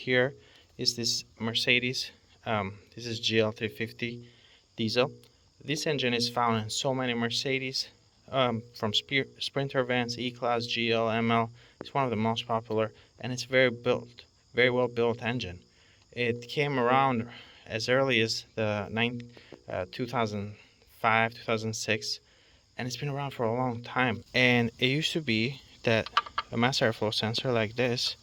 here is this Mercedes. This is GL350 diesel. This engine is found in so many Mercedes, from Sprinter vans, E-Class, GL, ML. It's one of the most popular, and it's very well built engine. It came around as early as the 2005, 2006, and it's been around for a long time. And it used to be that a mass airflow sensor like this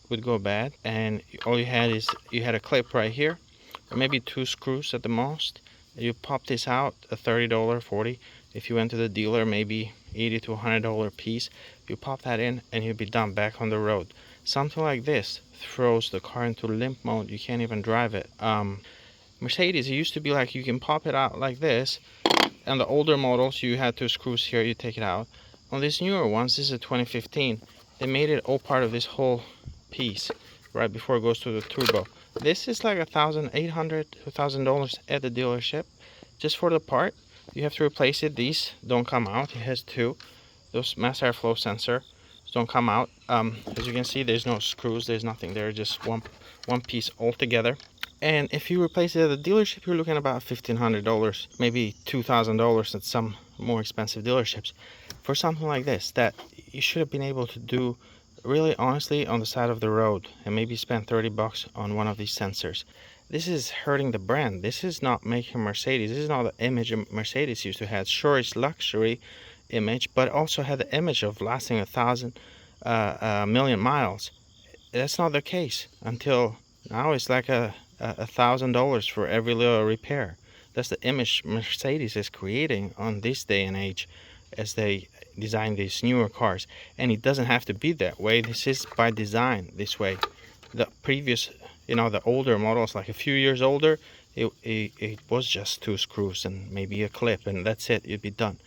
would go bad, and all you had a clip right here, or maybe two screws at the most. You pop this out, a $30, $40. If you went to the dealer, maybe $80 to $100 piece. You pop that in and you'll be done, back on the road. Something like this throws the car into limp mode. You can't even drive it. Mercedes, it used to be like you can pop it out like this. On the older models, you had two screws here, you take it out. On these newer ones, this is a 2015, they made it all part of this whole piece right before it goes to the turbo. This is like $1,800 to $2,000 at the dealership just for the part. You have to replace it. These don't come out. It has two. Those mass airflow sensors don't come out. As you can see, there's no screws, there's nothing there, just one piece altogether. And if you replace it at the dealership, you're looking at about $1,500, maybe $2,000 at some more expensive dealerships for something like this that you should have been able to do really honestly on the side of the road, and maybe spend 30 bucks on one of these sensors. This is hurting the brand. This is not making Mercedes. This is not the image Mercedes used to have. Sure, it's luxury image, but also had the image of lasting a million miles. That's not the case. Until now, it's like $1,000 for every little repair. That's the image Mercedes is creating on this day and age as they design these newer cars. And it doesn't have to be that way. This is by design this way. The previous, the older models, like a few years older, it was just two screws and maybe a clip, and that's it. You'd be done.